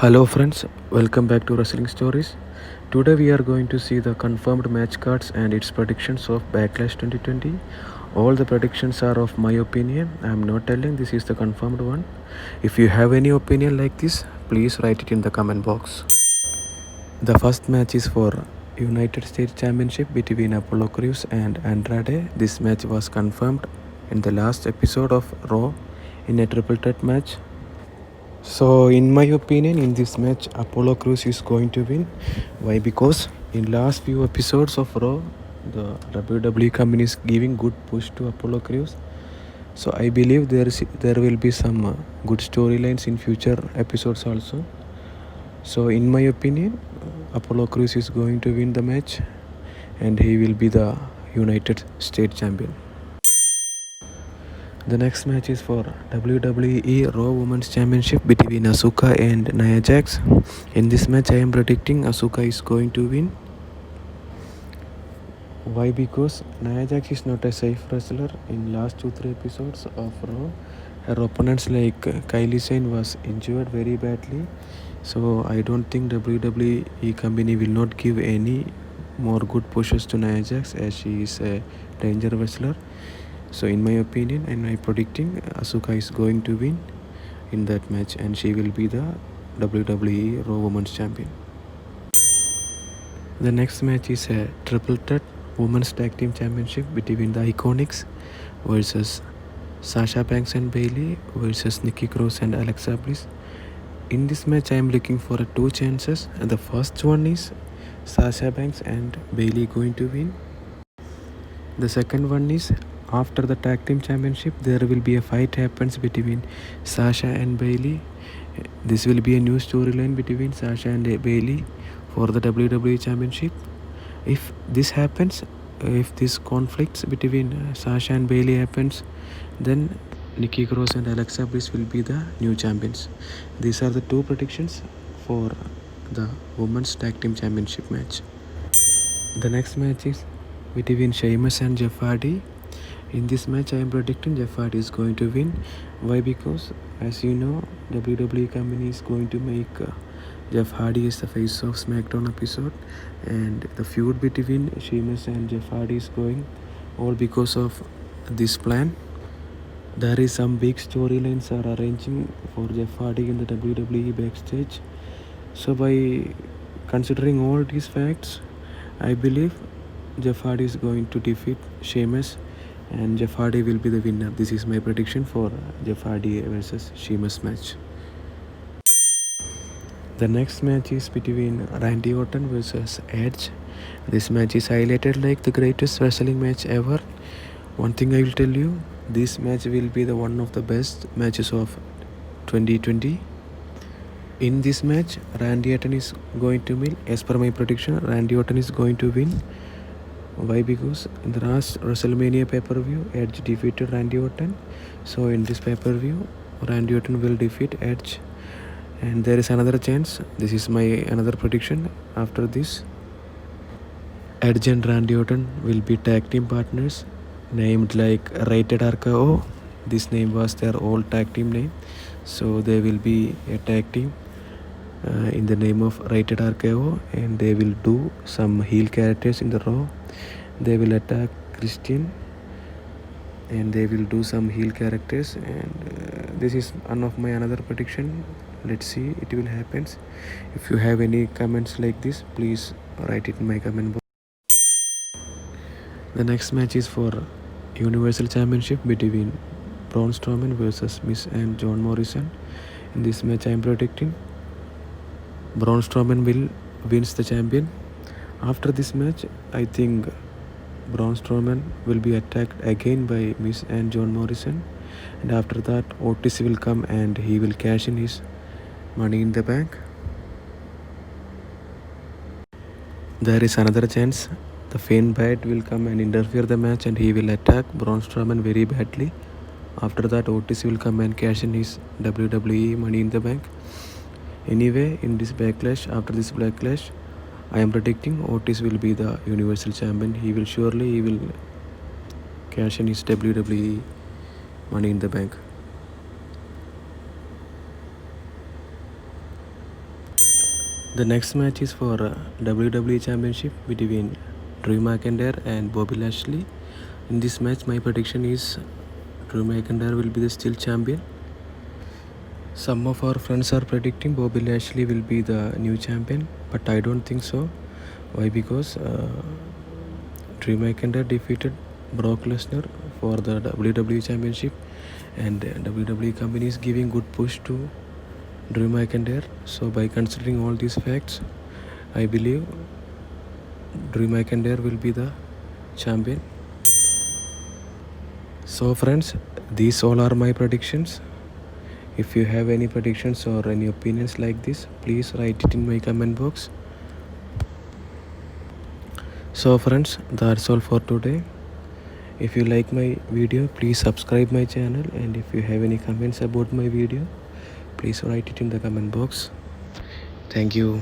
Hello friends, welcome back to Wrestling Stories. Today we are going to see the confirmed match cards and its predictions of Backlash 2020. All the predictions are of my opinion. I am not telling this is the confirmed one. If you have any opinion like this, please write it in the comment box. The first match is for United States Championship between Apollo Crews and Andrade. This match was confirmed in the last episode of Raw in a triple threat match. So in my opinion, in this match, Apollo Crews is going to win. Why? Because in last few episodes of Raw, the WWE company is giving good push to Apollo Crews. So I believe there will be some good storylines in future episodes also. So in my opinion, Apollo Crews is going to win the match, and he will be the United States champion. The next match is for WWE Raw Women's Championship between Asuka and Nia Jax. In this match, I am predicting Asuka is going to win. Why? Because Nia Jax is not a safe wrestler. In last 2-3 episodes of Raw, her opponents like Kylie Sane was injured very badly. So I don't think WWE company will not give any more good pushes to Nia Jax, as she is a danger wrestler. So in my opinion and my predicting, Asuka is going to win in that match, and she will be the WWE Raw Women's Champion. The next match is a triple threat Women's Tag Team Championship between the Iconics versus Sasha Banks and Bayley versus Nikki Cross and Alexa Bliss. In this match, I am looking for two chances, and the first one is Sasha Banks and Bayley going to win. The second one is after the tag team championship, there will be a fight happens between Sasha and Bayley. This will be a new storyline between Sasha and Bayley for the WWE championship. If this happens, if this conflicts between Sasha and Bayley happens, then Nikki Cross and Alexa Bliss will be the new champions. These are the two predictions for the women's tag team championship match. The next match is between Sheamus and Jeff Hardy. In this match, I am predicting Jeff Hardy is going to win. Why? Because as you know, WWE company is going to make Jeff Hardy as the face of SmackDown episode, and the feud between Sheamus and Jeff Hardy is going all because of this plan. There is some big storylines are arranging for Jeff Hardy in the WWE backstage. So by considering all these facts, I believe Jeff Hardy is going to defeat Sheamus, and Jeff Hardy will be the winner. This is my prediction for Jeff Hardy versus Sheamus match. The next match is between Randy Orton versus Edge. This match is highlighted like the greatest wrestling match ever. One thing I will tell you, this match will be the one of the best matches of 2020. In this match, Randy Orton is going to win. As per my prediction, Randy Orton is going to win. Why? Because in the last WrestleMania pay-per-view, Edge defeated Randy Orton. So in this pay-per-view, Randy Orton will defeat Edge. And there is another chance. This is my another prediction. After this, Edge and Randy Orton will be tag team partners, named like Rated RKO. This name was their old tag team name. So they will be a tag team in the name of Rated RKO, and they will do some heel characters in the Raw. They will attack Christian, and they will do some heel characters, and this is one of my another prediction. Let's see, it will happen. If you have any comments like this, please write it in my comment box. The next match is for Universal Championship between Braun Strowman versus Miz and John Morrison. In this match, I am predicting Braun Strowman will wins the champion. After this match, I think Braun Strowman will be attacked again by Miz and John Morrison, and after that Otis will come and he will cash in his Money in the Bank. There is another chance. The Finn Balor will come and interfere the match, and he will attack Braun Strowman very badly. After that, Otis will come and cash in his WWE Money in the Bank. Anyway, in this backlash, after this backlash, I am predicting Otis will be the Universal Champion. He will cash in his WWE Money in the Bank. The next match is for WWE Championship between Drew McIntyre and Bobby Lashley. In this match, my prediction is Drew McIntyre will be the still champion. Some of our friends are predicting Bobby Lashley will be the new champion, but I don't think so. Why? Because Drew McIntyre defeated Brock Lesnar for the WWE Championship, and WWE company is giving good push to Drew McIntyre. So by considering all these facts, I believe Drew McIntyre will be the champion. So friends, these all are my predictions. If you have any predictions or any opinions like this, please write it in my comment box. So friends, that's all for today. If you like my video, please subscribe my channel, and if you have any comments about my video, please write it in the comment box. Thank you.